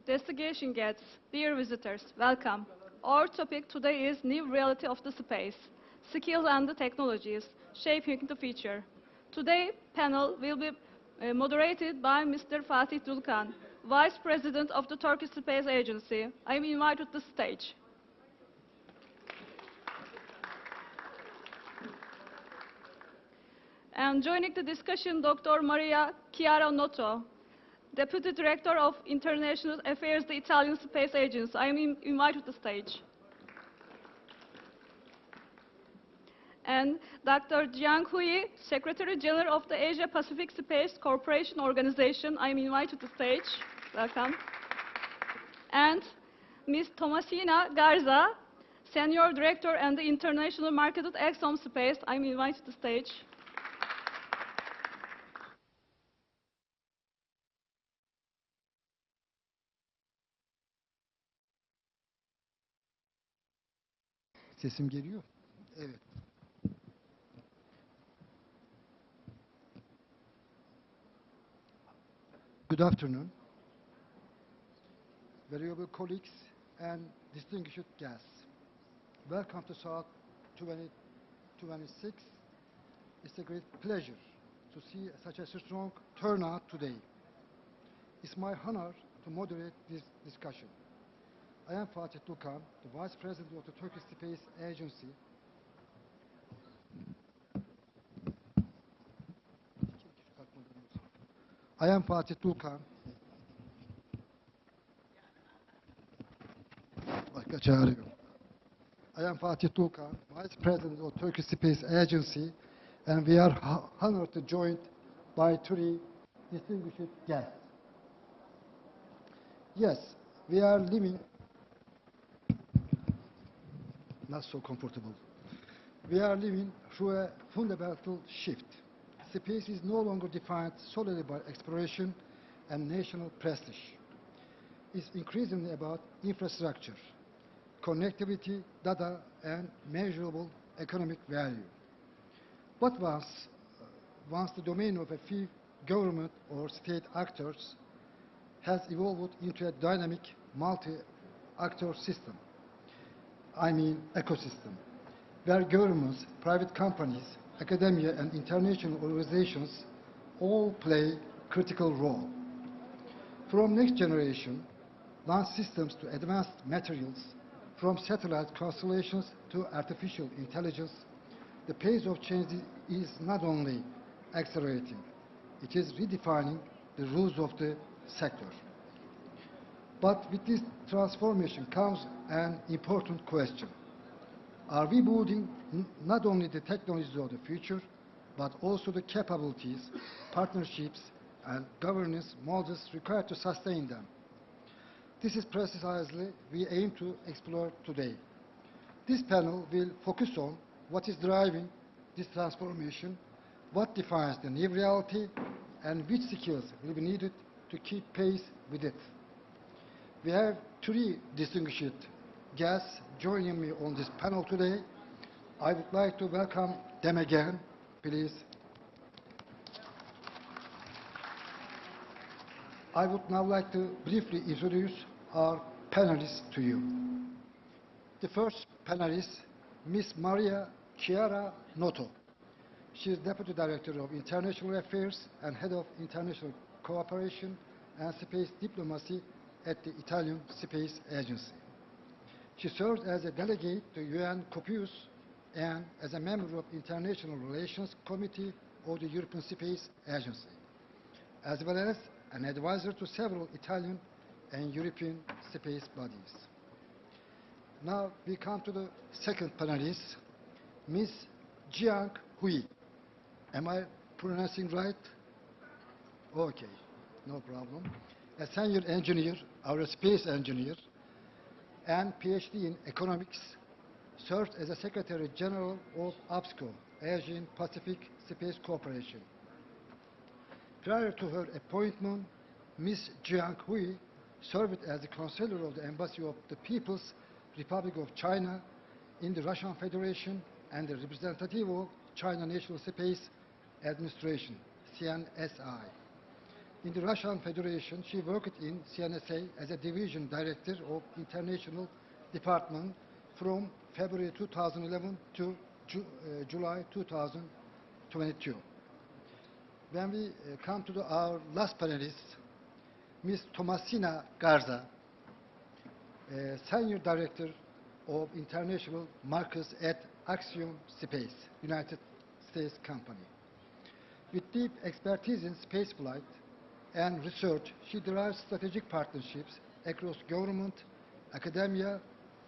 Destination guests, dear visitors, welcome. Our topic today is New Reality of the Space, Skills and the Technologies, Shaping the Future. Today, panel will be moderated by Mr. Fatih Dulkan, Vice President of the Turkish Space Agency. I am invited to the stage. And joining the discussion, Dr. Maria Chiara Noto, Deputy Director of International Affairs, the Italian Space Agency. I am invited to the stage. And Dr. Jiang Hui, Secretary General of the Asia Pacific Space Cooperation Organization. I am invited to the stage. Welcome. And Ms. Tomasina Garza, Senior Director and the International Market at Exxon Space. I am invited to the stage. Sesim geliyor. Evet. Good afternoon, valuable colleagues and distinguished guests. Welcome to South 2026. It's a great pleasure to see such a strong turnout today. It's my honor to moderate this discussion. I am Fatih Dulkan, the Vice President of the Turkish Space Agency. I am Fatih Dulkan. I am Fatih Dulkan, Vice President of Turkish Space Agency, and we are honored to join by three distinguished guests. Yes, we are living not so comfortable. We are living through a fundamental shift. Space is no longer defined solely by exploration and national prestige. It's increasingly about infrastructure, connectivity, data, and measurable economic value. What was once the domain of a few government or state actors has evolved into a dynamic multi-actor system. I mean ecosystem, where governments, private companies, academia and international organizations all play a critical role. From next generation launch systems to advanced materials, from satellite constellations to artificial intelligence, the pace of change is not only accelerating, it is redefining the rules of the sector. But with this transformation comes an important question. Are we building not only the technologies of the future, but also the capabilities, partnerships, and governance models required to sustain them? This is precisely we aim to explore today. This panel will focus on what is driving this transformation, what defines the new reality, and which skills will be needed to keep pace with it. We have three distinguished guests joining me on this panel today. I would like to welcome them again, please. I would now like to briefly introduce our panelists to you. The first panelist, Ms. Maria Chiara Noto. She is Deputy Director of International Affairs and Head of International Cooperation and Space Diplomacy at the Italian Space Agency. She served as a delegate to UN COPUOS and as a member of International Relations Committee of the European Space Agency, as well as an advisor to several Italian and European space bodies. Now we come to the second panelist, Ms. Jiang Hui. Am I pronouncing right? Okay, no problem. A senior engineer, or a space engineer, and PhD in economics, served as a Secretary General of APSCO, Asian Pacific Space Cooperation. Prior to her appointment, Ms. Jiang Hui served as the Counselor of the Embassy of the People's Republic of China in the Russian Federation and the representative of China National Space Administration, CNSI. In the Russian Federation, she worked in CNSA as a division director of international department from February 2011 to July 2022. When we come to our last panelist, Ms. Tomasina Garza, Senior Director of International Markets at Axiom Space, United States company. With deep expertise in spaceflight and research, she derives strategic partnerships across government, academia,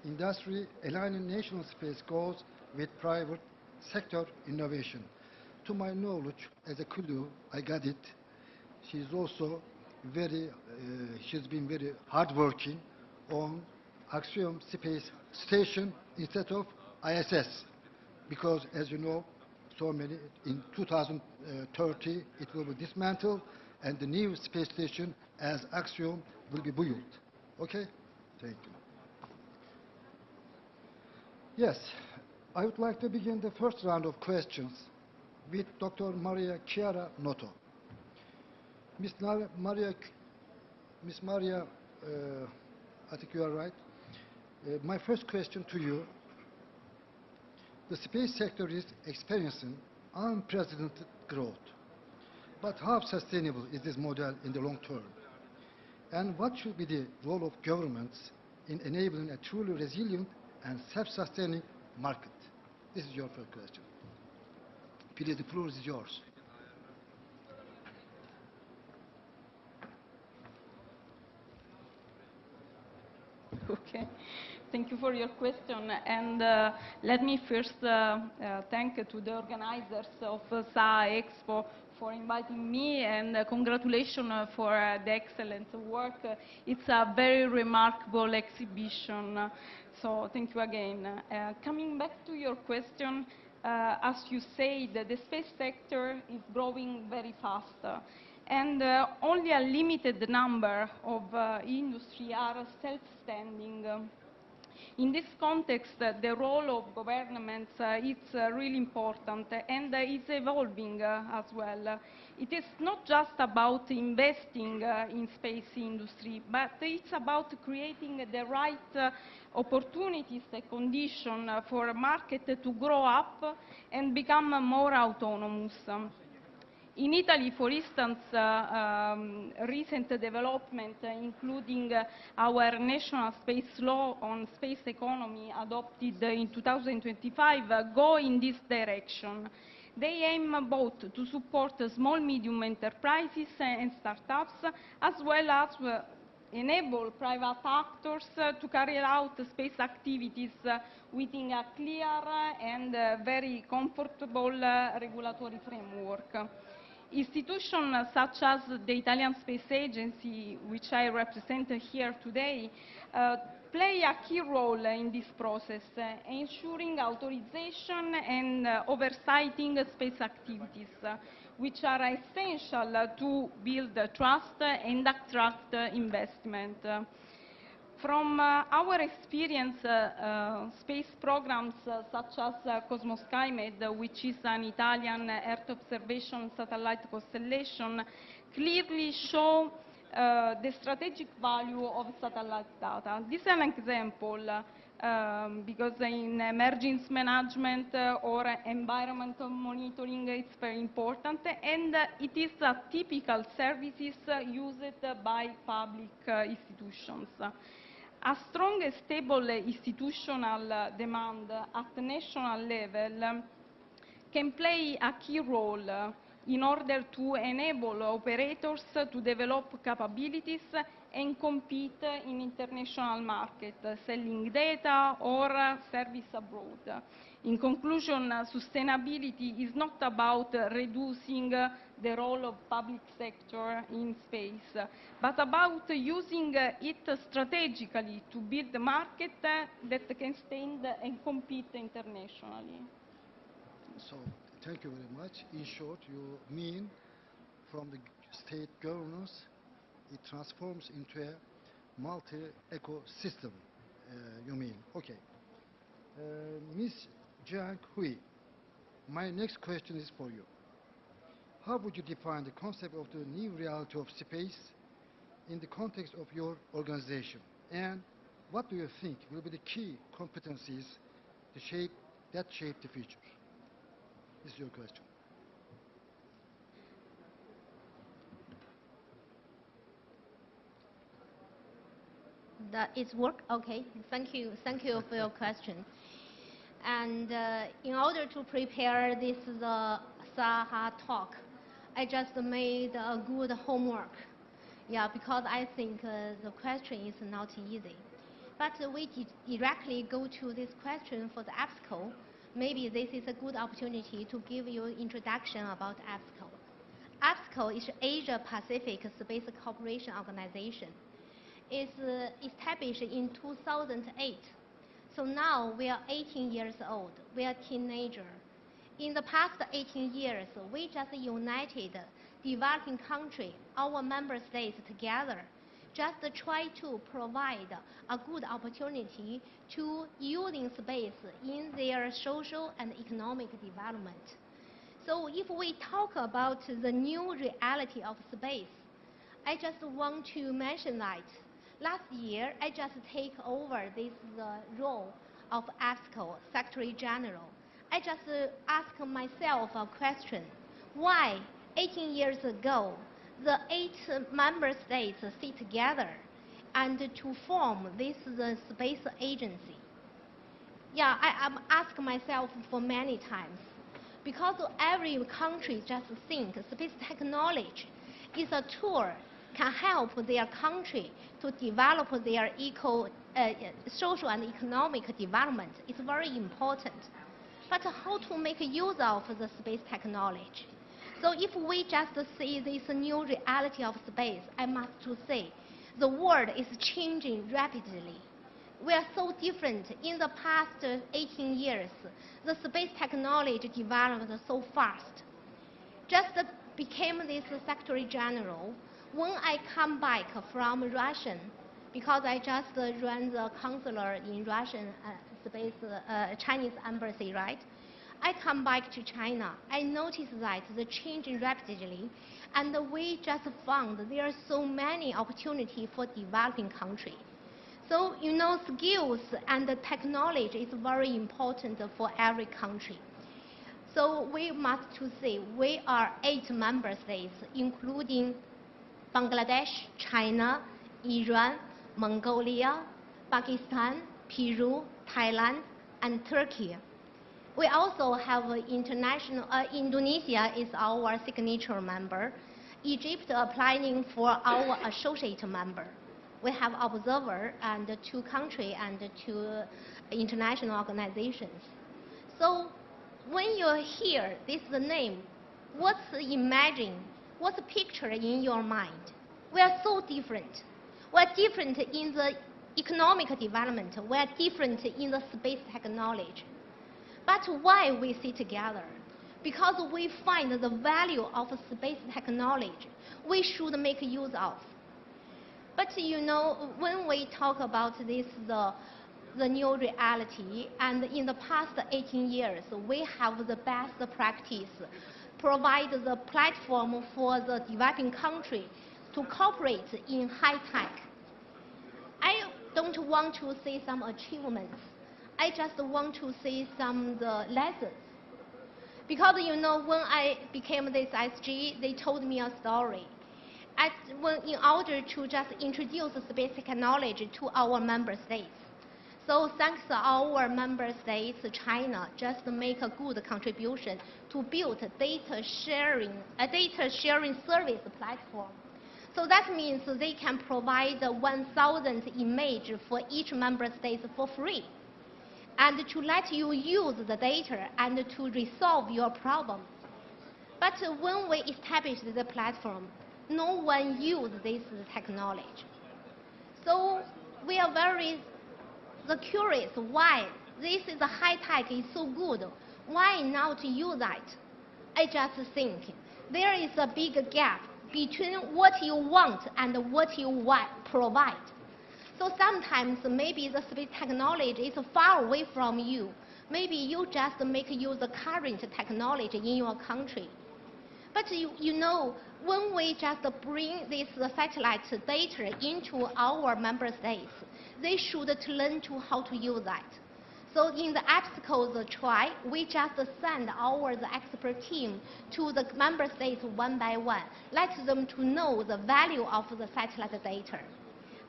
industry, aligning national space goals with private sector innovation. To my knowledge, as a clue, I got it. She's also she's been very hardworking on Axiom Space Station instead of ISS, because as you know, so many in 2030 it will be dismantled, and the new space station as Axiom will be built. Okay? Thank you. Yes, I would like to begin the first round of questions with Dr. Maria Chiara Noto. Miss Maria, I think you are right. My first question to you: the space sector is experiencing unprecedented growth, but how sustainable is this model in the long term? And what should be the role of governments in enabling a truly resilient and self-sustaining market? This is your first question. Please, the floor is yours. Okay. Thank you for your question, and let me first thank to the organizers of SAA Expo for inviting me, and congratulations for the excellent work. It's a very remarkable exhibition, so thank you again. Coming back to your question, as you said, the space sector is growing very fast, and only a limited number of industry are self-standing. In this context, the role of governments is really important, and is evolving as well. It is not just about investing in space industry, but it's about creating the right opportunities and conditions for a market to grow up and become more autonomous. In Italy, for instance, recent development, including our national space law on space economy adopted in 2025, go in this direction. They aim both to support small, medium enterprises and startups, as well as enable private actors to carry out space activities within a clear and very comfortable regulatory framework. Institutions such as the Italian Space Agency, which I represent here today, play a key role in this process, ensuring authorization and oversighting space activities, which are essential to build trust and attract investment. From our experience, space programs such as Cosmos Skymed, which is an Italian Earth observation satellite constellation, clearly show the strategic value of satellite data. This is an example, because in emergency management or environmental monitoring, it's very important, and it is a typical services used by public institutions. A strong and stable institutional demand at the national level can play a key role in order to enable operators to develop capabilities and compete in international markets, selling data or service abroad. In conclusion, sustainability is not about reducing the role of public sector in space, but about using it strategically to build a market that can stand and compete internationally. So, thank you very much. In short, you mean from the state governance, it transforms into a multi-ecosystem, you mean. Okay. Ms. Jiang Hui, my next question is for you. how would you define the concept of the new reality of space in the context of your organization? And what do you think will be the key competencies that shape the future? This is your question. That is work? Okay. Thank you. Thank you for your question. And in order to prepare this Saha talk, I just made a good homework. Yeah, because I think the question is not easy. But we directly go to this question for the APSCO. Maybe this is a good opportunity to give you an introduction about APSCO. APSCO is Asia Pacific Space Cooperation Organization. It's established in 2008. So now we are 18 years old. We are teenagers. In the past 18 years, we just united developing countries, our member states together, just try to provide a good opportunity to using space in their social and economic development. So if we talk about the new reality of space, I just want to mention that last year I just take over this role of APSCO Secretary General. I just ask myself a question: why 18 years ago the 8 member states sit together and to form this space agency? Yeah, I'm asking myself for many times, because every country just think space technology is a tool can help their country to develop their social and economic development. It's very important. But how to make use of the space technology? So if we just see this new reality of space, I must to say, the world is changing rapidly. We are so different. In the past 18 years, the space technology developed so fast. Just became this Secretary General. When I come back from Russia, because I just ran the consular in Russian space Chinese embassy, right? I come back to China. I noticed that the changing rapidly, and we just found there are so many opportunities for developing country. So skills and technology is very important for every country. So we must to say we are 8 member states, including Bangladesh, China, Iran, Mongolia, Pakistan, Peru, Thailand, and Turkey. We also have Indonesia is our signature member. Egypt applying for our associate member. We have observer and 2 countries and 2 international organizations. So when you hear this name, what's the picture in your mind? We are so different. We are different in the economic development. We are different in the space technology. But why we sit together? Because we find the value of space technology we should make use of. But when we talk about this, the new reality, and in the past 18 years, we have the best practice, provide the platform for the developing country to cooperate in high tech. I don't want to say some achievements. I just want to say some the lessons. Because when I became this SG, they told me a story. In order to just introduce space technology to our member states. So thanks to our member states, China just make a good contribution to build a data sharing service platform. So that means they can provide 1,000 images for each member state for free, and to let you use the data and to resolve your problem. But when we established the platform, no one used this technology. So we are very curious why this is a high tech is so good. Why not use that? I just think there is a big gap between what you want and what you provide. So sometimes maybe the space technology is far away from you. Maybe you just make use of current technology in your country. But you know, when we just bring this satellite data into our member states, they should learn to how to use that. So in the obstacles try, we just send our expert team to the member states one by one, let them to know the value of the satellite data.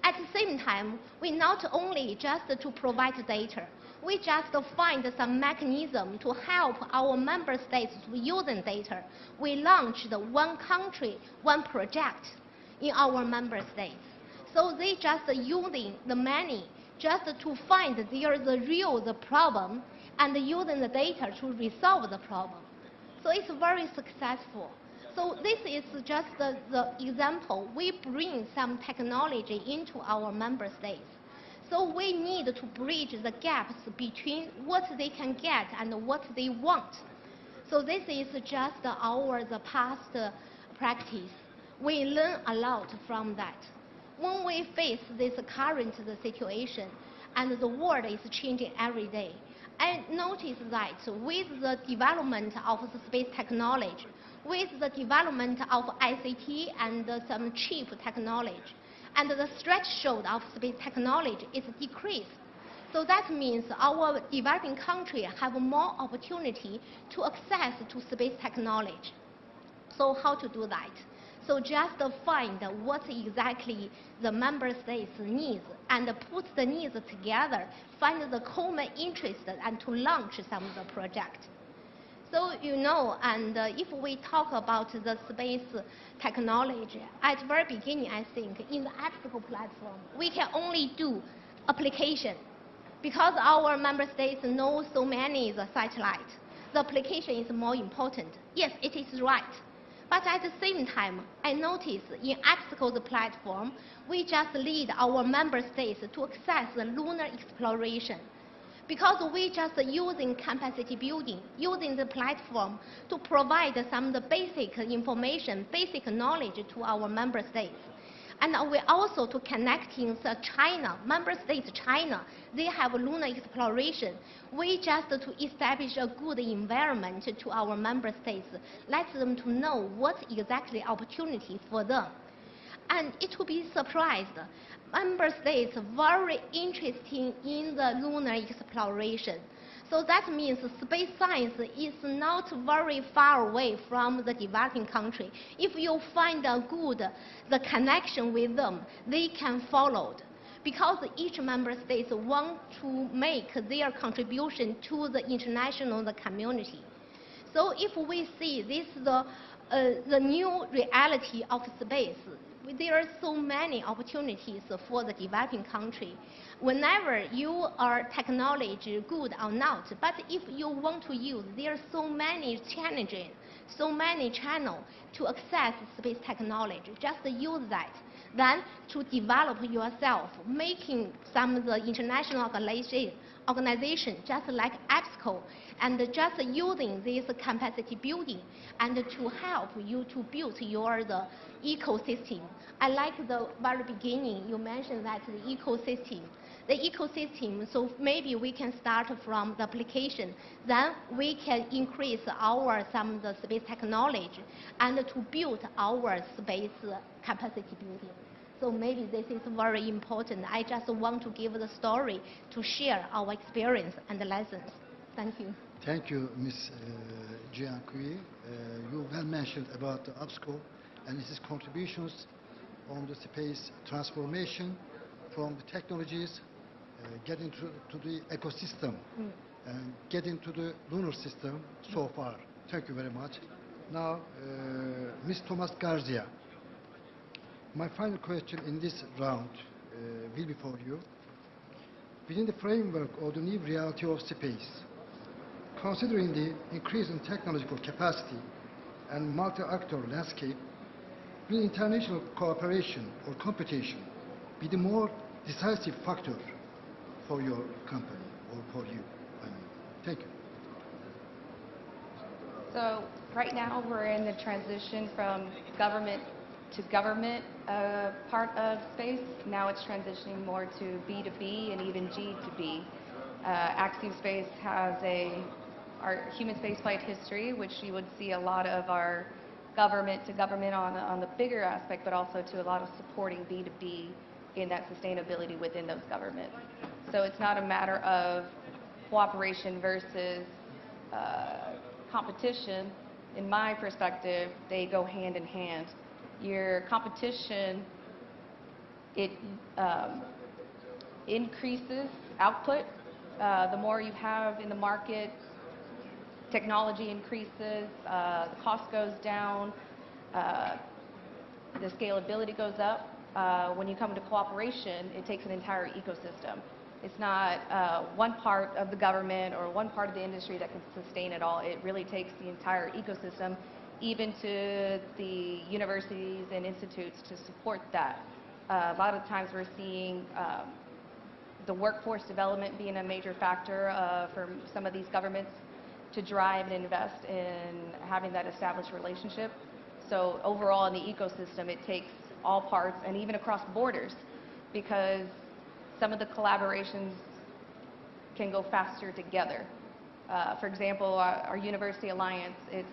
At the same time, we not only just to provide data, we just find some mechanism to help our member states to use the data. We launched one country, one project in our member states. So they just using the money just to find there is a real problem and using the data to resolve the problem. So it's very successful. So this is just the example. We bring some technology into our member states. So we need to bridge the gaps between what they can get and what they want. So this is just the past practice. We learn a lot from that. When we face this current situation, and the world is changing every day, I noticed that with the development of the space technology, with the development of ICT and some chip technology, and the threshold of space technology is decreased. So that means our developing countries have more opportunity to access to space technology. So how to do that? So just find what exactly the member states needs and put the needs together, find the common interest and to launch some of the project. So you know, and if we talk about the space technology, at the very beginning, I think, in the obstacle platform, we can only do application. Because our member states know so many the satellites, the application is more important. Yes, it is right. But at the same time, I noticed in obstacles platform, we just lead our member states to access the lunar exploration. Because we just using capacity building, using the platform to provide some of the basic information, basic knowledge to our member states. And we also to connecting China, member states China, they have lunar exploration. We just to establish a good environment to our member states, let them to know what exactly opportunity for them. And it will be surprised. Member states very interested in the lunar exploration. So that means space science is not very far away from the developing country. If you find a good the connection with them, they can follow. Because each member state want to make their contribution to the international community. So if we see this the new reality of space, there are so many opportunities for the developing country. Whenever you are technology good or not, but if you want to use, there are so many challenges, so many channels to access space technology. Just use that. Then to develop yourself, making some of the international organization just like EBSCO, and just using this capacity building and to help you to build your the ecosystem. I like the very beginning you mentioned that the ecosystem. The ecosystem, so maybe we can start from the application, then we can increase our some of the space technology and to build our space capacity building. So maybe this is very important. I just want to give the story to share our experience and lessons. Thank you. Thank you, Ms. Jian Kui. You well mentioned about the OPSCO and its contributions on the space transformation from the technologies, getting to the ecosystem, and getting to the lunar system so far. Thank you very much. Now, Ms. Thomas Garcia. My final question in this round will be for you. Within the framework of the new reality of space, considering the increase in technological capacity and multi-actor landscape, will international cooperation or competition be the more decisive factor for your company or for you? Thank you. So right now we're in the transition from government to government part of space. Now it's transitioning more to B2B and even G2B. Axiom Space has our human spaceflight history, which you would see a lot of our government to government on the bigger aspect, but also to a lot of supporting B2B in that sustainability within those governments. So it's not a matter of cooperation versus competition. In my perspective, they go hand in hand. Your competition, it increases output. The more you have in the market, technology increases, the cost goes down, the scalability goes up. When you come into cooperation, it takes an entire ecosystem. It's not one part of the government or one part of the industry that can sustain it all. It really takes the entire ecosystem, even to the universities and institutes, to support that. A lot of times we're seeing the workforce development being a major factor for some of these governments to drive and invest in having that established relationship. So overall in the ecosystem, it takes all parts and even across borders, because some of the collaborations can go faster together. For example, our University Alliance, it's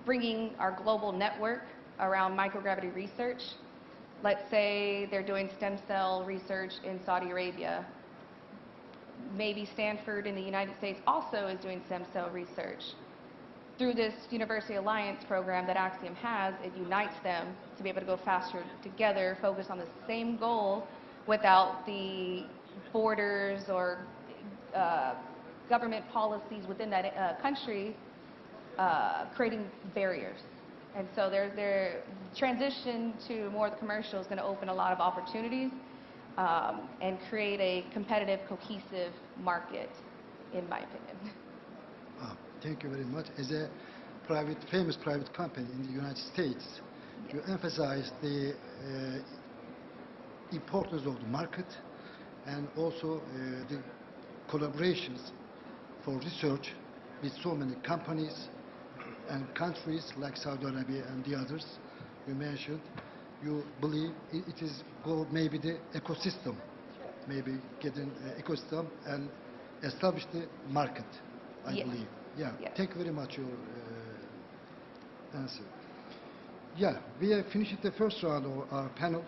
bringing our global network around microgravity research. Let's say they're doing stem cell research in Saudi Arabia. Maybe Stanford in the United States also is doing stem cell research. Through this University Alliance program that Axiom has, it unites them to be able to go faster together, focus on the same goal without the borders or government policies within that country creating barriers. And so their transition to more of the commercial is going to open a lot of opportunities and create a competitive, cohesive market, in my opinion. Thank you very much. As a famous private company in the United States, you emphasize the importance of the market and also the collaborations for research with so many companies and countries like Saudi Arabia and the others you mentioned. You believe it is maybe the ecosystem, maybe get an ecosystem and establish the market, I Yes. believe. Yeah, Yes. thank you very much your answer. Yeah, we have finished the first round of our panel.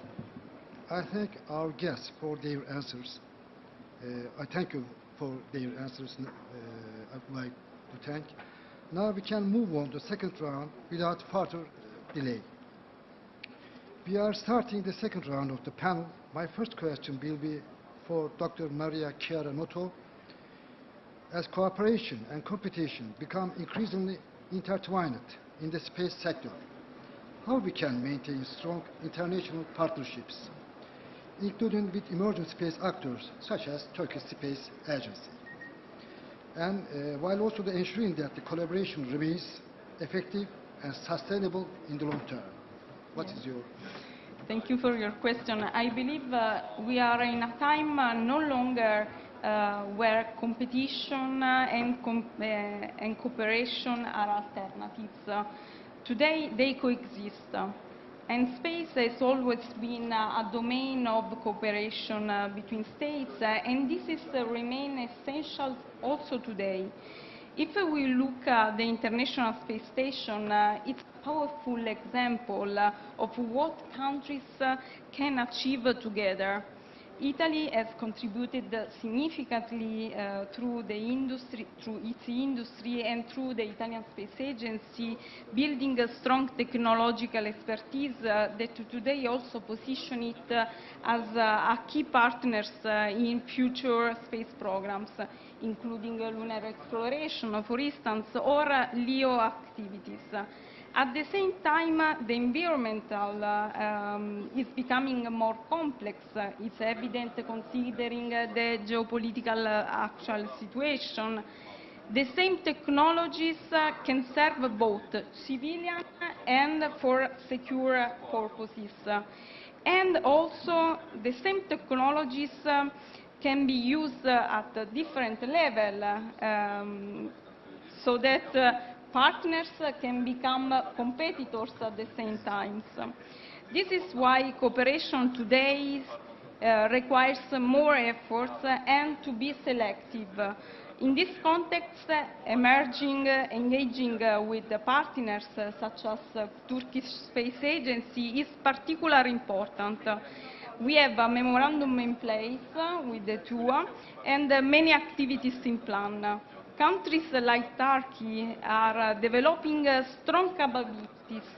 I thank our guests for their answers. I thank you for their answers. I'd like to thank. Now we can move on to the second round without further delay. We are starting the second round of the panel. My first question will be for Dr. Maria Chiara Noto. As cooperation and competition become increasingly intertwined in the space sector, how we can maintain strong international partnerships, including with emerging space actors such as Turkish Space Agency, and while also ensuring that the collaboration remains effective and sustainable in the long term. What is your... Thank you for your question. I believe we are in a time no longer where competition and cooperation are alternatives. Today they coexist. And space has always been a domain of cooperation between states, and this is remain essential also today. If we look at the International Space Station, it's a powerful example of what countries can achieve together. Italy has contributed significantly through its industry and through the Italian Space Agency, building a strong technological expertise that today also position it as a key partners in future space programs, including lunar exploration, for instance, or LEO activities. At the same time, the environmental is becoming more complex. It's evident considering the geopolitical actual situation. The same technologies can serve both civilian and for secure purposes. And also, the same technologies can be used at a different level so that partners can become competitors at the same time. This is why cooperation today requires more efforts and to be selective. In this context, engaging with the partners such as Turkish Space Agency is particularly important. We have a memorandum in place with the TUA and many activities in plan. Countries like Turkey are developing strong capabilities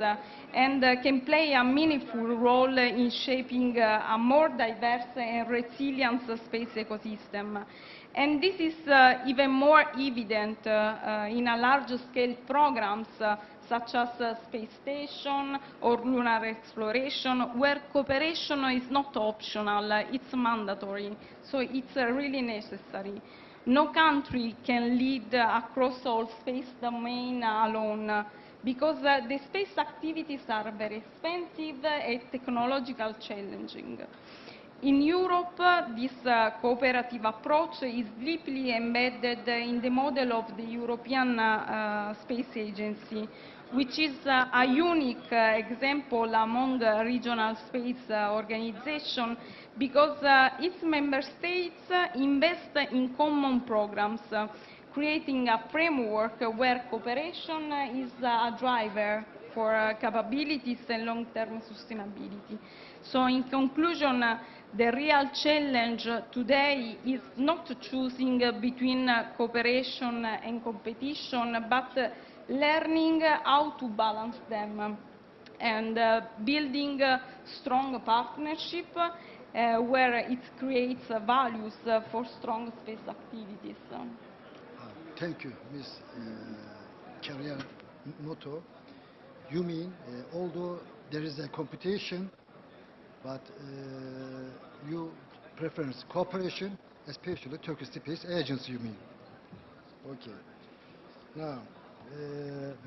and can play a meaningful role in shaping a more diverse and resilient space ecosystem. And this is even more evident in a large-scale programs such as space station or lunar exploration, where cooperation is not optional, it's mandatory, so it's really necessary. No country can lead across all space domain alone, because the space activities are very expensive and technologically challenging. In Europe, this cooperative approach is deeply embedded in the model of the European Space Agency, which is a unique example among regional space organizations because its member states invest in common programs, creating a framework where cooperation is a driver for capabilities and long-term sustainability. So in conclusion, the real challenge today is not choosing between cooperation and competition, but learning how to balance them and building strong partnership where it creates values for strong space activities. Thank you, Ms. Career Noto. You mean, although there is a competition, but you preference cooperation, especially Turkish Space Agency, you mean? Okay. Now,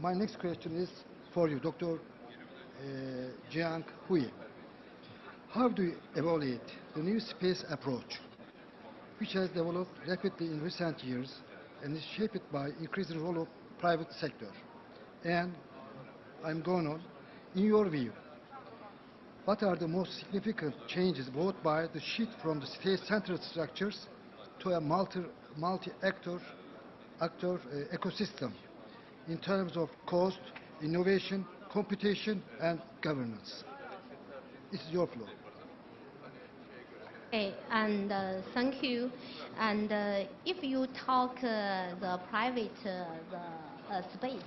my next question is for you, Dr. Jiang Hui. How do you evaluate the new space approach, which has developed rapidly in recent years and is shaped by increasing role of private sector? And I'm going on, in your view, what are the most significant changes brought by the shift from the state-centered structures to a multi-actor ecosystem in terms of cost, innovation, competition, and governance? This is your floor. Okay, and thank you. And if you talk the private space,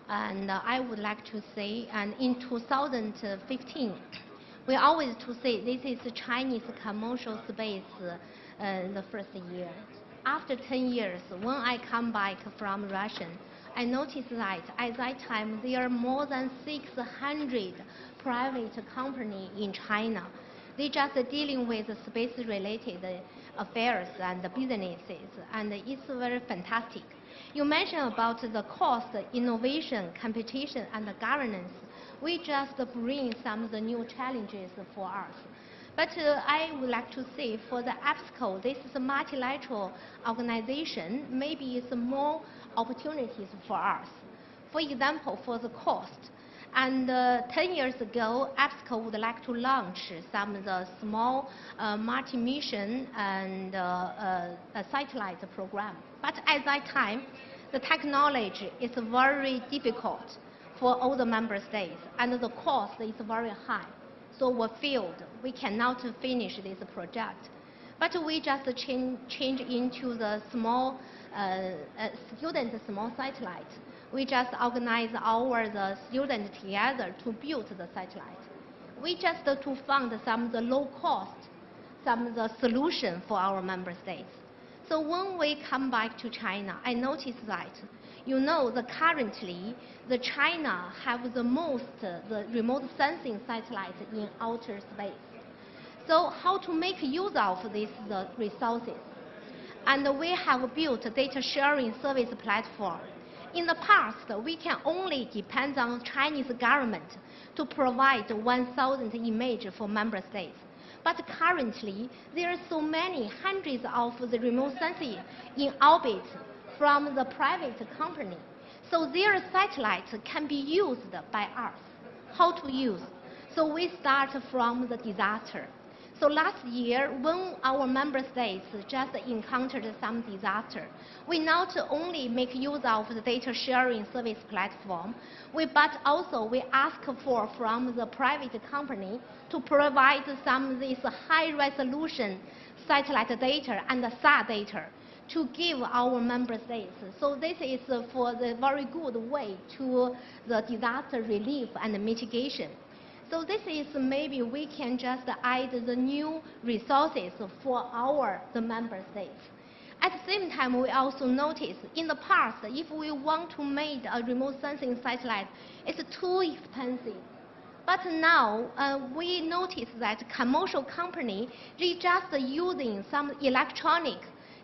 and I would like to say, and in 2015, we always to say this is the Chinese commercial space the first year. After 10 years, when I come back from Russia, I noticed that at that time there are more than 600 private companies in China. They just dealing with space-related affairs and businesses, and it's very fantastic. You mentioned about the cost, innovation, competition, and the governance. We just bring some of the new challenges for us. But I would like to say for the EPSCO, this is a multilateral organization. Maybe it's more opportunities for us. For example, for the cost. And 10 years ago, EPSCO would like to launch some of the small multi-mission and satellite program. But at that time, the technology is very difficult for all the member states, and the cost is very high. So we failed. We cannot finish this project. But we just change into the small small satellite. We just organize the students together to build the satellite. We just to fund some of the low cost, some of the solution for our member states. So when we come back to China, I noticed that, that currently the China have the most the remote sensing satellite in outer space. So how to make use of these resources? And we have built a data sharing service platform. In the past, we can only depend on Chinese government to provide 1,000 images for member states. But currently, there are so many hundreds of the remote sensing in orbit from the private company. So their satellites can be used by us. How to use? So we start from the disaster. So last year, when our member states just encountered some disaster, we not only make use of the data sharing service platform, but also we ask for from the private company to provide some of this high resolution satellite data and the SAR data to give our member states. So this is for the very good way to the disaster relief and mitigation. So this is maybe we can just add the new resources for the member states. At the same time, we also notice in the past, if we want to make a remote sensing satellite, it's too expensive. But now we notice that commercial company, they just using some electronic,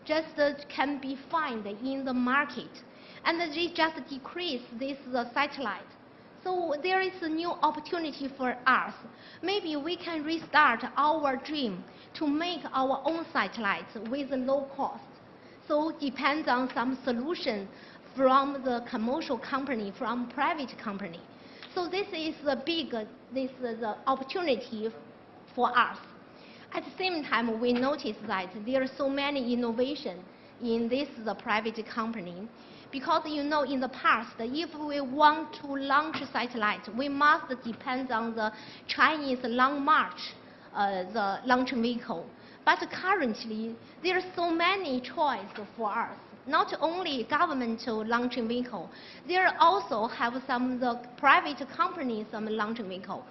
just can be found in the market, and they just decrease this satellite. So there is a new opportunity for us. Maybe we can restart our dream to make our own satellites with low cost. So depends on some solution from the commercial company, from private company. So this is the opportunity for us. At the same time, we notice that there are so many innovations in the private company. Because in the past, if we want to launch a satellite, we must depend on the Chinese Long March, the launch vehicle. But currently, there are so many choices for us. Not only governmental launching vehicle, there also have some the private companies some launching vehicle.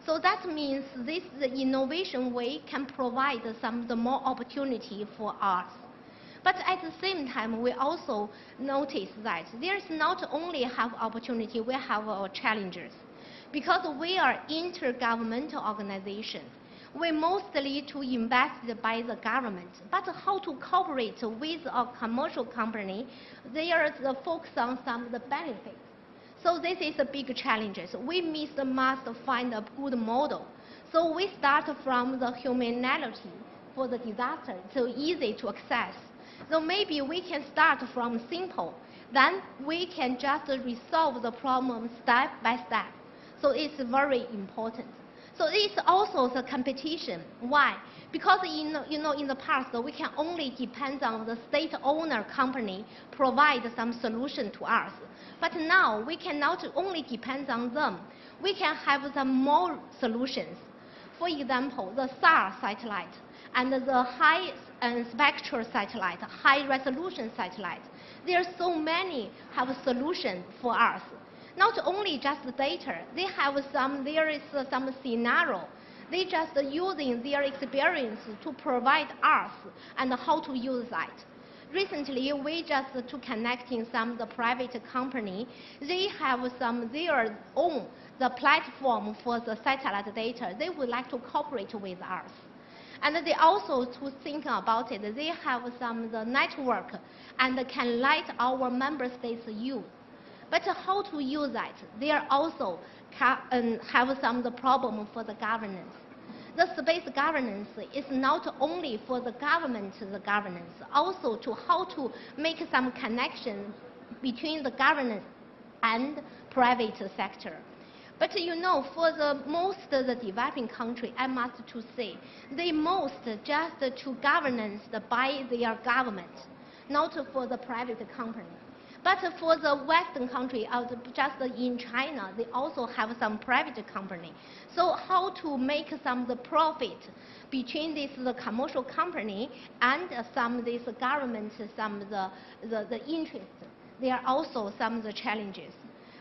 So that means the innovation way can provide some the more opportunity for us. But at the same time, we also notice that there is not only have opportunity, we have our challenges. Because we are intergovernmental organization, we mostly to invested by the government. But how to cooperate with a commercial company, there is the focus on some of the benefits. So this is a big challenge. We must find a good model. So we start from the humanity for the disaster, so easy to access. So maybe we can start from simple. Then we can just resolve the problem step by step. So it's very important. So it's also the competition. Why? Because in the past, we can only depend on the state owner company provide some solution to us. But now we can not only depend on them. We can have some more solutions. For example, the SAR satellite and the high spectral satellite, high resolution satellite. There are so many have a solution for us. Not only just the data, there is some scenario. They just using their experience to provide us and how to use that. Recently, we just to connecting some of the private company. They have their own the platform for the satellite data. They would like to cooperate with us. And they also to think about it, they have some the network and can let our member states use. But how to use that? They are also have some of the problem for the governance. The space governance is not only for the government, also to how to make some connection between the government and private sector. But for the most of the developing country, I must to say, they most just to governance by their government, not for the private company. But for the Western country, just in China, they also have some private company. So how to make some of the profit between the commercial company and some of this government, some of the interest. There are also some of the challenges.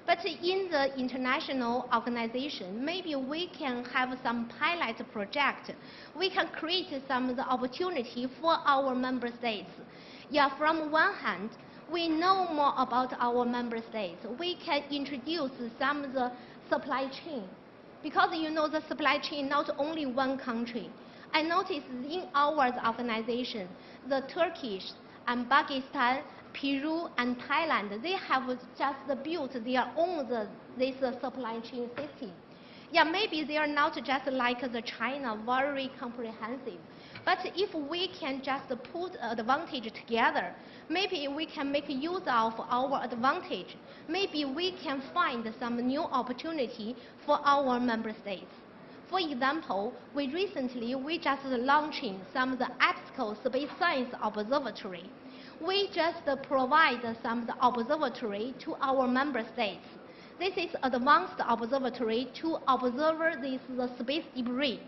But in the international organization, maybe we can have some pilot project. We can create some of the opportunity for our member states. Yeah, from one hand, we know more about our member states. We can introduce some of the supply chain. Because the supply chain, not only one country. I noticed in our organization, the Turkish and Pakistan, Peru and Thailand, they have just built their own this supply chain system. Yeah, maybe they are not just like the China, very comprehensive. But if we can just put advantage together, maybe we can make use of our advantage. Maybe we can find some new opportunity for our member states. For example, we just launching some of the EPSCO Space Science Observatory. We just provide some of the observatory to our member states. This is advanced observatory to observe the space debris.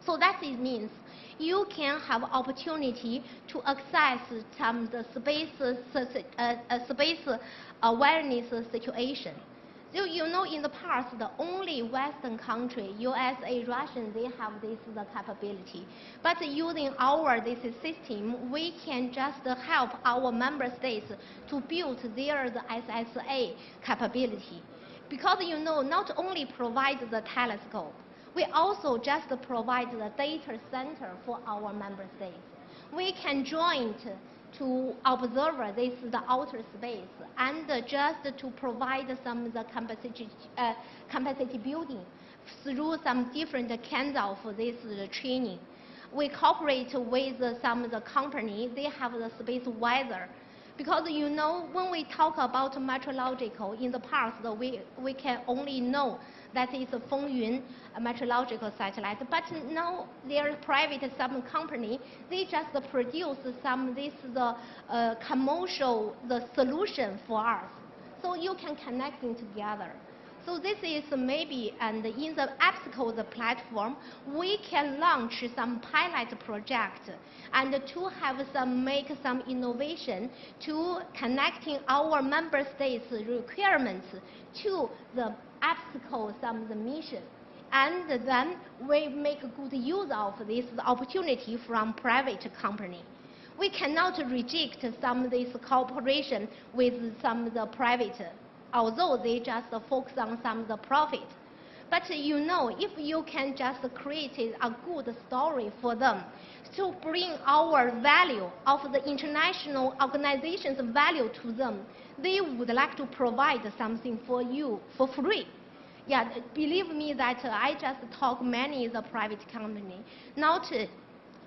So that it means you can have opportunity to access some of the space awareness situation. So you know, in the past, the only Western country, USA, Russian, they have the capability. But using this system, we can just help our member states to build their SSA capability. Because you know, not only provide the telescope, we also just provide the data center for our member states. We can join to observe the outer space and just to provide some of the capacity building through some different kinds of this training. We cooperate with some of the company, they have the space weather. Because you know, when we talk about meteorological, in the past, we can only know that it's a Fengyun meteorological satellite. But now there are private some company, they just produce some commercial solution for us. So you can connect them together. So this is maybe, and in the EPSCO platform, we can launch some pilot project and to have make some innovation to connecting our member states' requirements to the EPSCO the mission. And then we make good use of this opportunity from private company. We cannot reject some of this cooperation with some of the private, although they just focus on some of the profit. But you know, if you can just create a good story for them to bring our value of the international organization's value to them, they would like to provide something for you for free. Yeah, believe me that I just talk many the private company, not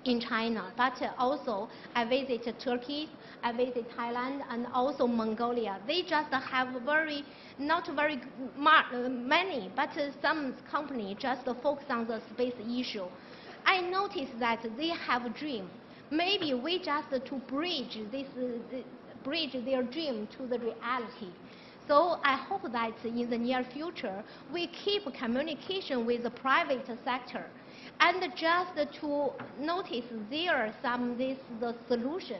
in China, but also I visit Turkey, I visit Thailand, and also Mongolia. They just have not very many, but some company just focus on the space issue. I noticed that they have a dream. Maybe we just to bridge their dream to the reality. So I hope that in the near future, we keep communication with the private sector and just to notice there the solution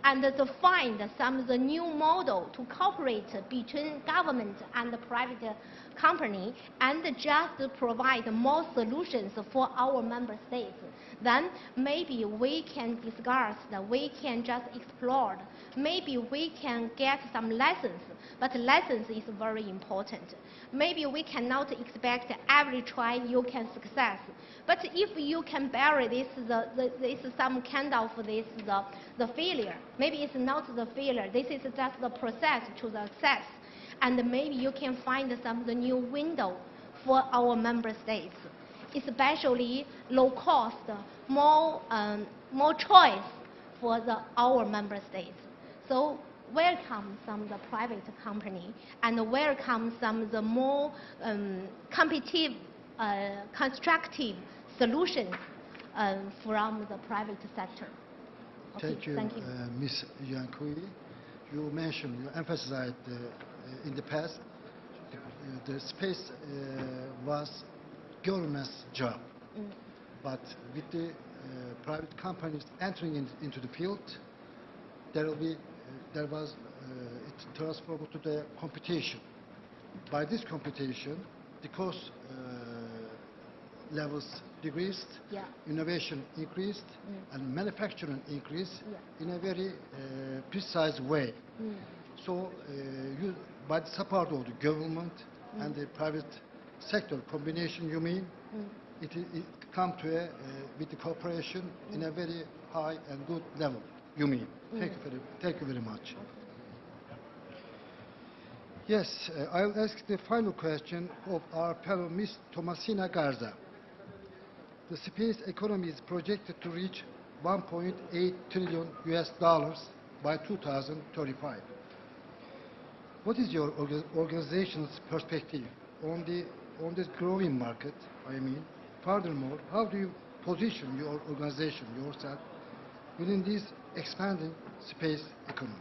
and to find some of the new model to cooperate between government and the private company and just provide more solutions for our member states. Then maybe we can discuss, we can just explore, maybe we can get some lessons, but lessons is very important. Maybe we cannot expect every try you can success, but if you can bear this some kind of the failure, maybe it's not the failure, this is just the process to the success, and maybe you can find some of the new window for our member states, especially low cost, more choice for our member states. So welcome some of the private company and welcome some of the more competitive, constructive solutions from the private sector. Okay, Thank you. Ms. Jiang Hui. You emphasized in the past the space was government's job. But with the private companies entering into the field, it transformed to the competition. By this competition, the cost levels decreased, innovation increased, and manufacturing increased in a very precise way. So by the support of the government and the private sector combination, you mean, it come to with the cooperation in a very high and good level, you mean. Thank you very much. Yes, I'll ask the final question of our fellow Ms. Tomasina Garza. The space economy is projected to reach $1.8 trillion by 2035. What is your organization's perspective on this growing market, Furthermore, how do you position your organization, yourself, within this expanding space economy?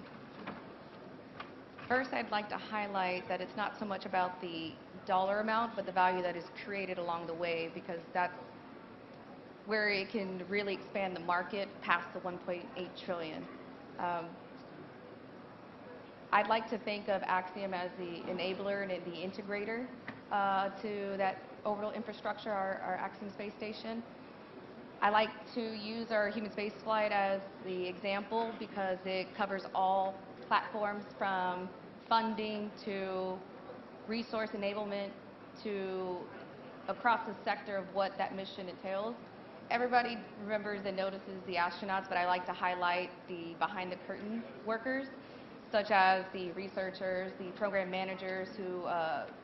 First, I'd like to highlight that it's not so much about the dollar amount, but the value that is created along the way, because that's where it can really expand the market past the 1.8 trillion. I'd like to think of Axiom as the enabler and the integrator to that orbital infrastructure, our Axiom space station. I like to use our human space flight as the example because it covers all platforms from funding to resource enablement to across the sector of what that mission entails. Everybody remembers and notices the astronauts, but I like to highlight the behind the curtain workers, such as the researchers, the program managers who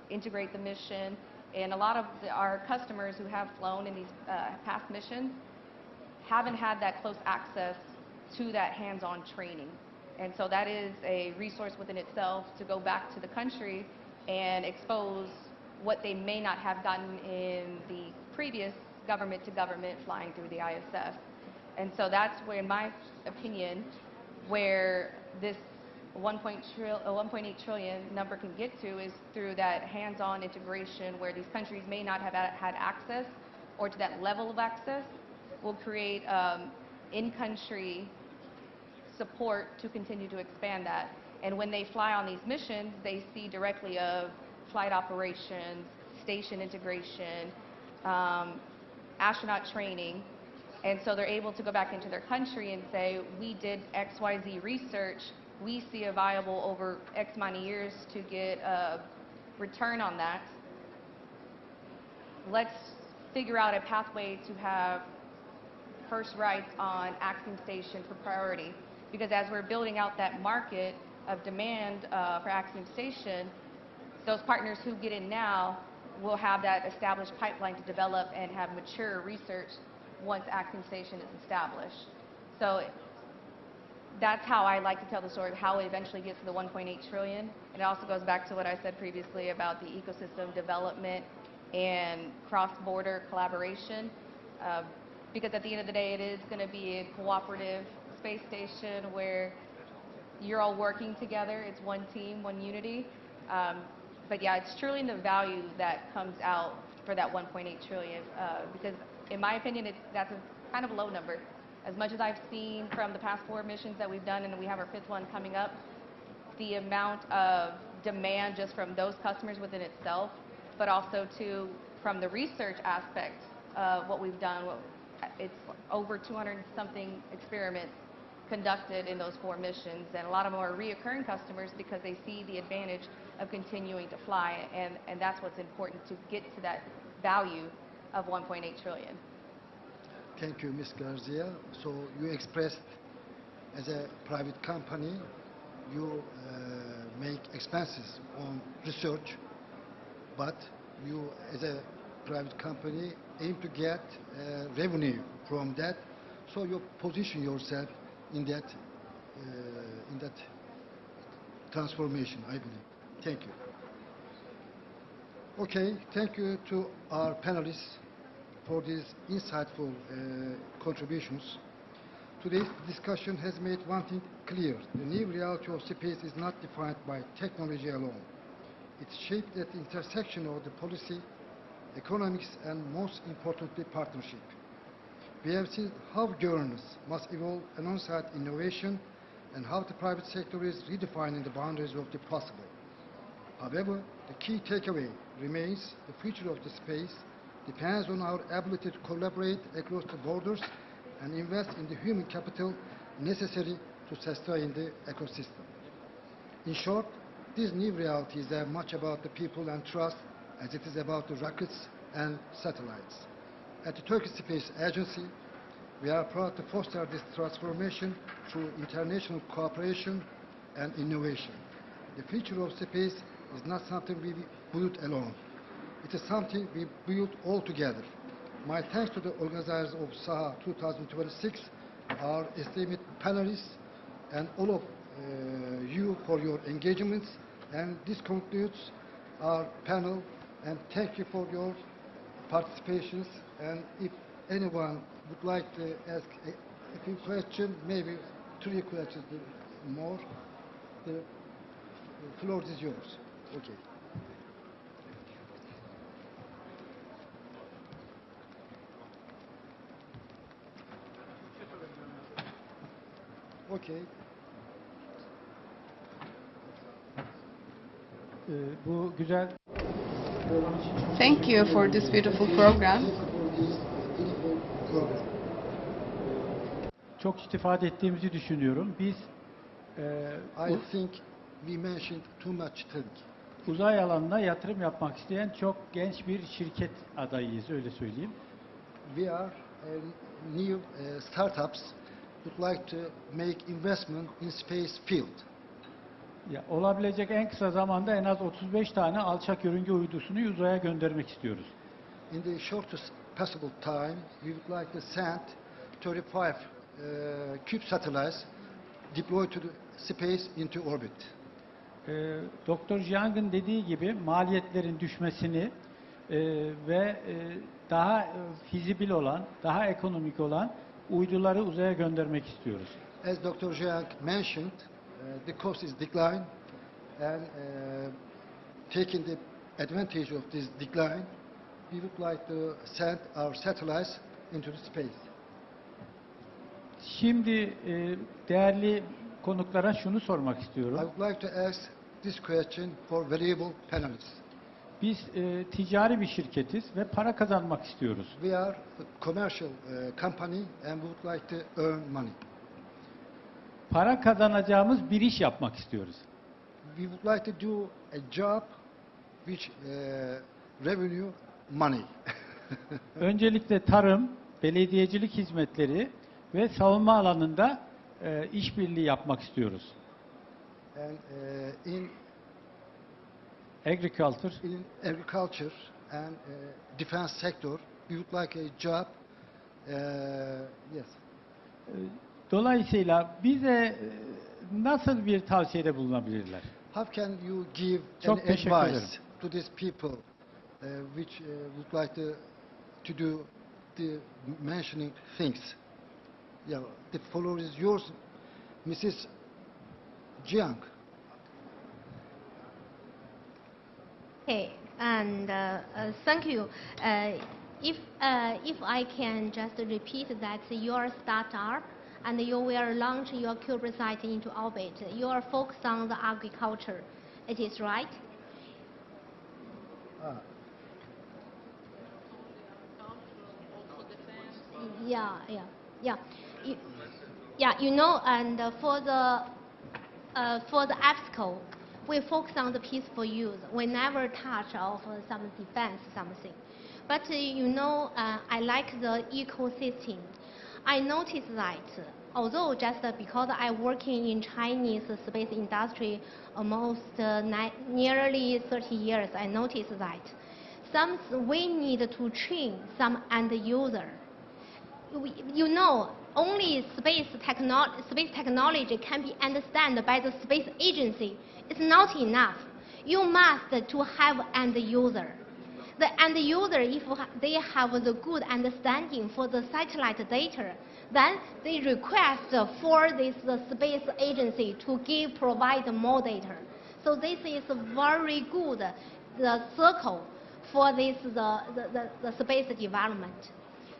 integrate the mission, and a lot of our customers who have flown in these past missions haven't had that close access to that hands-on training. And so that is a resource within itself to go back to the country and expose what they may not have gotten in the previous government-to-government flying through the ISS. And so that's where, in my opinion, where this 1.8 trillion number can get to is through that hands-on integration where these countries may not have had access or to that level of access will create in-country support to continue to expand that. And when they fly on these missions, they see directly of flight operations, station integration, astronaut training, and so they're able to go back into their country and say, we did XYZ research, we see a viable over X amount of years to get a return on that. Let's figure out a pathway to have first rights on Axiom Station for priority. Because as we're building out that market of demand for Axiom Station, those partners who get in now will have that established pipeline to develop and have mature research once Axiom Station is established. So that's how I like to tell the story of how it eventually gets to the 1.8 trillion. And it also goes back to what I said previously about the ecosystem development and cross-border collaboration. Because at the end of the day, it is going to be a cooperative space station where you're all working together. It's one team, one unity. But yeah, it's truly in the value that comes out for that 1.8 trillion. Because in my opinion, that's a kind of low number. As much as I've seen from the past 4 missions that we've done, and we have our 5th one coming up, the amount of demand just from those customers within itself, but also too from the research aspect of what we've done. It's over 200-something experiments conducted in those 4 missions, and a lot of them are reoccurring customers because they see the advantage of continuing to fly, and that's what's important to get to that value of 1.8 trillion. Thank you, Ms. Garcia. So you expressed as a private company, you make expenses on research, but you as a private company aim to get revenue from that. So you position yourself in that transformation, I believe. Thank you. Okay, thank you to our panelists for these insightful contributions. Today's discussion has made one thing clear. The new reality of space is not defined by technology alone. It's shaped at the intersection of the policy, economics, and most importantly, partnership. We have seen how governance must evolve alongside innovation and how the private sector is redefining the boundaries of the possible. However, the key takeaway remains the future of the space depends on our ability to collaborate across the borders and invest in the human capital necessary to sustain the ecosystem. In short, this new reality is as much about the people and trust as it is about the rockets and satellites. At the Turkish Space Agency, we are proud to foster this transformation through international cooperation and innovation. The future of space is not something we build alone. It is something we build all together. My thanks to the organizers of SAHA 2026, our esteemed panelists, and all of you for your engagements. And this concludes our panel. And thank you for your participations, and if anyone would like to ask a few questions, maybe 3 questions more, the floor is yours. Okay. Okay. Bu güzel Thank you for this beautiful program. çok istifade ettiğimizi düşünüyorum. Biz I think we mentioned too much things. uzay alanına yatırım yapmak isteyen çok genç bir şirket adayıyız, öyle söyleyeyim. We are new startups would like to make investment in space field. Ya, olabilecek en kısa zamanda en az 35 tane alçak yörünge uydusunu uzaya göndermek istiyoruz. In the shortest possible time, we would like to send 35 CUBE satellites deployed to the space into orbit. Dr. Jiang'ın dediği gibi maliyetlerin düşmesini ve daha fizibil olan, daha ekonomik olan uyduları uzaya göndermek istiyoruz. As Dr. Jiang mentioned, the cost is decline, and taking the advantage of this decline, we would like to send our satellites into the space. Şimdi değerli konuklara şunu sormak I istiyorum. would like to ask this question for valuable panelists. Biz ticari bir şirketiz ve para kazanmak istiyoruz. We are a commercial company and we would like to earn money. Para kazanacağımız bir iş yapmak istiyoruz. We would like to do a job which revenue money. Öncelikle tarım, belediyecilik hizmetleri ve savunma alanında işbirliği yapmak istiyoruz. And in Agriculture, agriculture and defense sector, we would like a job. Yes. Dolayısıyla bize nasıl bir tavsiyede bulunabilirler? How can you give Çok an teşekkür advice ederim. to these people which would like to do the mentioning things? Yeah, the floor is yours, Mrs. Jiang. Okay, and thank you. If I can just repeat that your startup and you will launch your CubeSat into orbit, you are focused on the agriculture. It is right? Yeah. You know, and for the obstacle, we focus on the peaceful use. We never touch of some defense something. But you know, I like the ecosystem. I noticed that although just because I'm working in Chinese space industry almost nearly 30 years, I noticed that we need to train some end user. You know, only space technology can be understood by the space agency. It's not enough. You must to have end user. The end user, if they have the good understanding for the satellite data, then they request for this space agency to provide more data. So this is very good the circle for this the space development.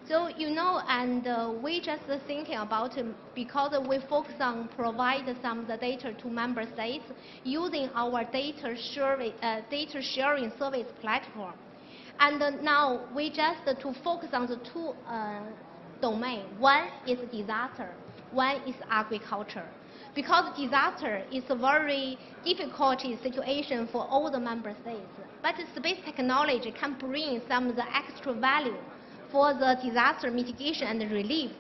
So you know, and we just thinking about because we focus on provide some of the data to member states using our data sharing service platform. And now we just to focus on the two domains. One is disaster, one is agriculture. Because disaster is a very difficult situation for all the member states. But space technology can bring some of the extra value for the disaster mitigation and relief.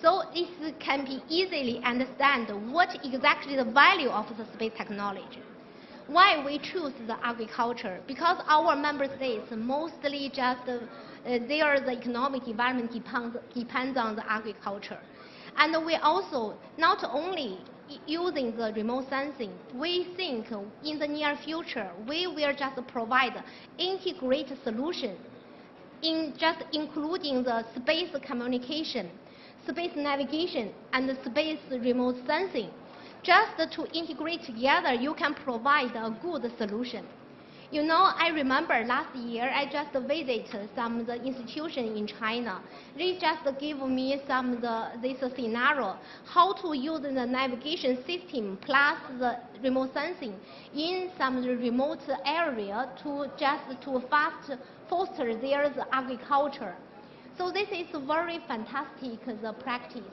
So it can be easily understand what exactly the value of the space technology. Why we choose the agriculture? Because our member states mostly just their the economic development depends on the agriculture. And we also not only using the remote sensing, we think in the near future we will just provide integrated solution just including the space communication, space navigation, and the space remote sensing. Just to integrate together, you can provide a good solution. You know, I remember last year I just visited some of the institutions in China. They just gave me some of this scenario, how to use the navigation system plus the remote sensing in some of the remote area to foster their agriculture. So this is very fantastic practice.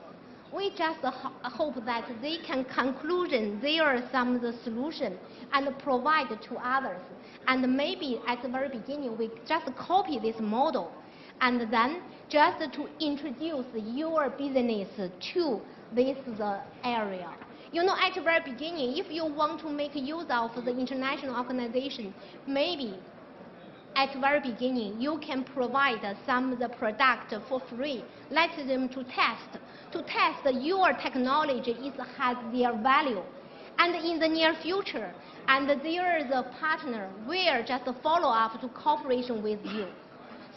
We just hope that they can conclude their some of the solution and provide to others. And maybe at the very beginning, we just copy this model and then just to introduce your business to this area. You know, at the very beginning, if you want to make use of the international organization, maybe at the very beginning, you can provide some of the product for free. Let them to test your technology has their value. And in the near future, and there is a partner will just follow up to cooperation with you.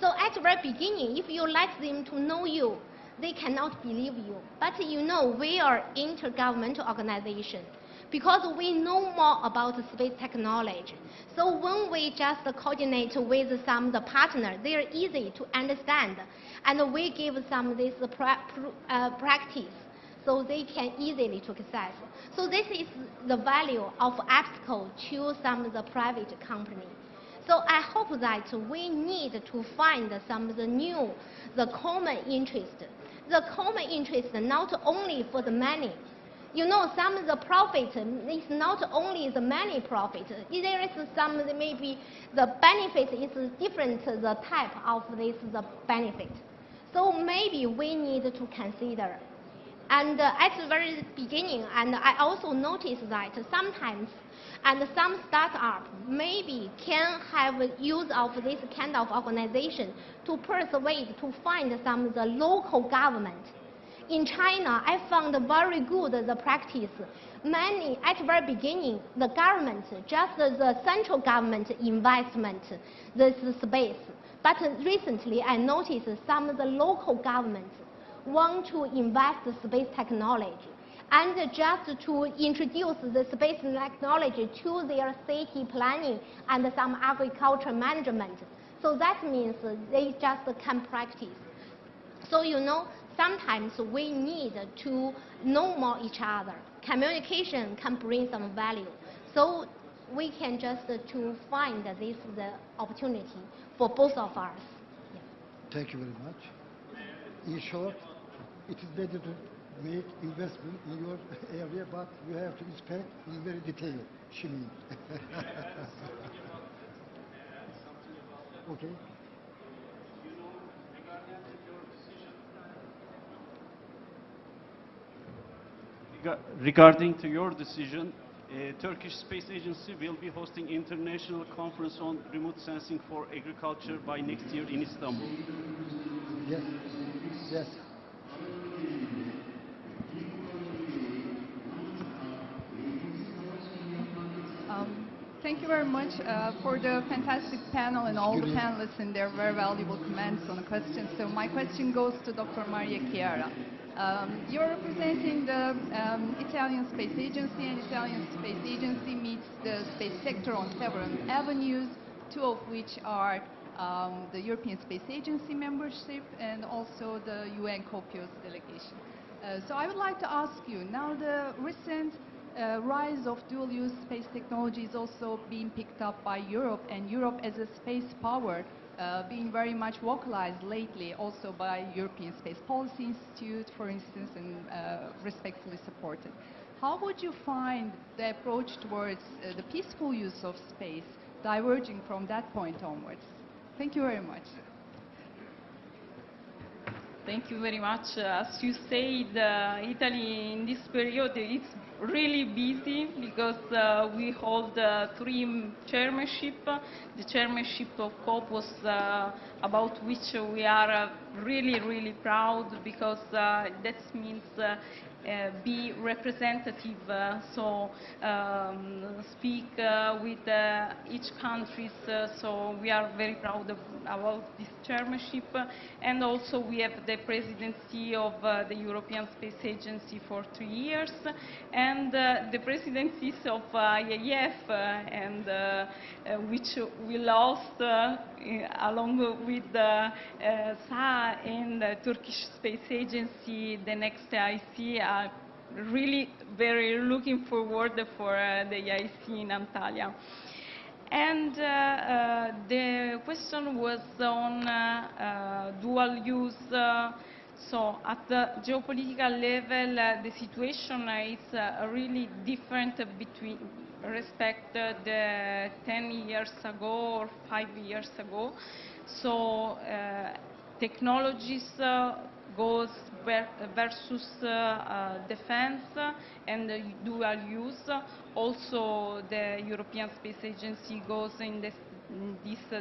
So at the very beginning, if you let them to know you, they cannot believe you. But you know, we are intergovernmental organization because we know more about space technology. So when we just coordinate with some of the partners, they are easy to understand. And we give some of this practice so they can easily to access. So this is the value of obstacle to some of the private company. So I hope that we need to find some of the common interest. The common interest not only for the money. You know, some of the profit is not only the money profit. There is some maybe the benefit is different the type of this the benefit. So maybe we need to consider. And at the very beginning, and I also noticed that sometimes, and some startup maybe can have use of this kind of organization to persuade, to find some of the local government. In China, I found very good the practice. Many, at the very beginning, the government, just the central government investment, this space. But recently, I noticed some of the local governments want to invest in space technology and just to introduce the space technology to their city planning and some agriculture management. So that means they just can practice. So you know, sometimes we need to know more each other. Communication can bring some value. So we can just to find this the opportunity for both of us. Yeah. Thank you very much. In short, it is better to make investment in your area, but you have to inspect in very detail. She means. Okay. Regarding to your decision, Turkish Space Agency will be hosting international conference on remote sensing for agriculture by next year in Istanbul. Yes. Yes. Thank you very much for the fantastic panel and all the panelists and their very valuable comments on the questions. So my question goes to Dr. Maria Chiara. You're representing the Italian Space Agency, and Italian Space Agency meets the space sector on several avenues, two of which are the European Space Agency membership and also the UN COPIOS delegation. So I would like to ask you, now the recent rise of dual-use space technology is also being picked up by Europe, and Europe as a space power being very much vocalized lately also by European Space Policy Institute, for instance, and respectfully supported. How would you find the approach towards the peaceful use of space diverging from that point onwards? Thank you very much. Thank you very much. As you said, Italy in this period is really busy because we hold three chairmanship. The chairmanship of COPIOS, about which we are really, really proud, because that means be representative, speak with each country. So we are very proud about this chairmanship. And also we have the presidency of the European Space Agency for 3 years, and the presidencies of IAF, which we lost along with SAA and the Turkish Space Agency. The next IC are really very looking forward for the IC in Antalya. And the question was on dual use. So at the geopolitical level, the situation is really different between respect the 10 years ago or 5 years ago. So technologies goes versus defense and dual use. Also, the European Space Agency goes in this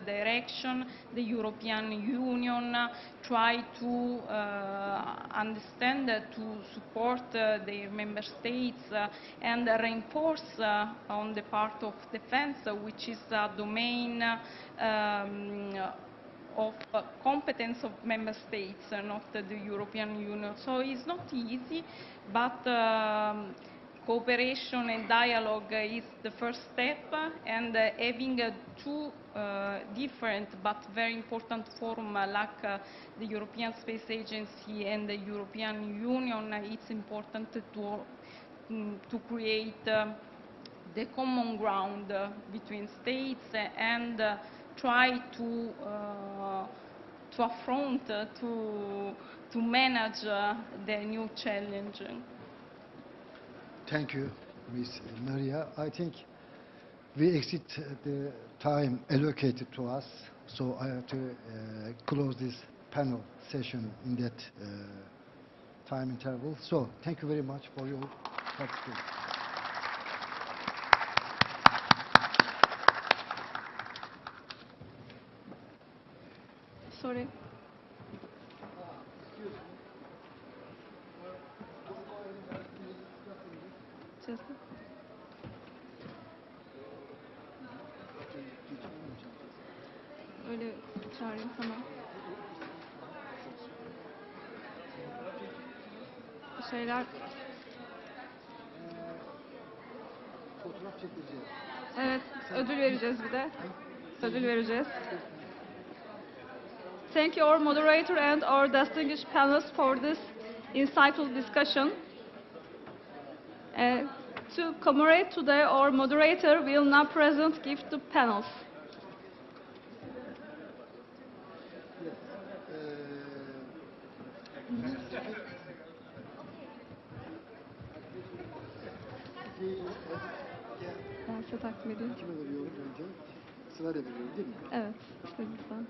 direction. The European Union try to understand, to support their member states and reinforce on the part of defense, which is a domain of competence of member states, not the European Union. So it's not easy, but cooperation and dialogue is the first step, and having two different but very important forums like the European Space Agency and the European Union, it's important to create the common ground between states and try to affront, to manage the new challenge. Thank you, Ms. Maria. I think we exceed the time allocated to us, so I have to close this panel session in that time interval. So thank you very much for your participation. Sorry. Just öyle çağırayım, tamam. Şeyler. Fotoğraf çekeceğiz. Evet, ödül vereceğiz bir de. Ödül vereceğiz. Thank you, our moderator and our distinguished panelists for this insightful discussion. To commemorate today, our moderator will now present gift to panels. Ben size takdim edeyim. Kime veriyorum önce? Sırayla veriyorum değil mi? Evet, lütfen.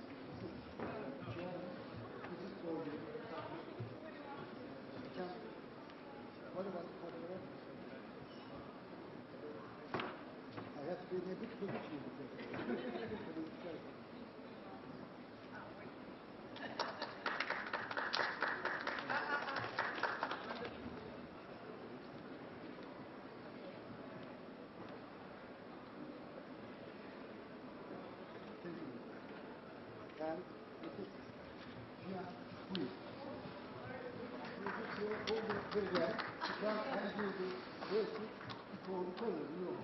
And this is Jian Hui. This is your very well. Jian and you the basic color, you know.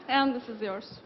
And this is yours.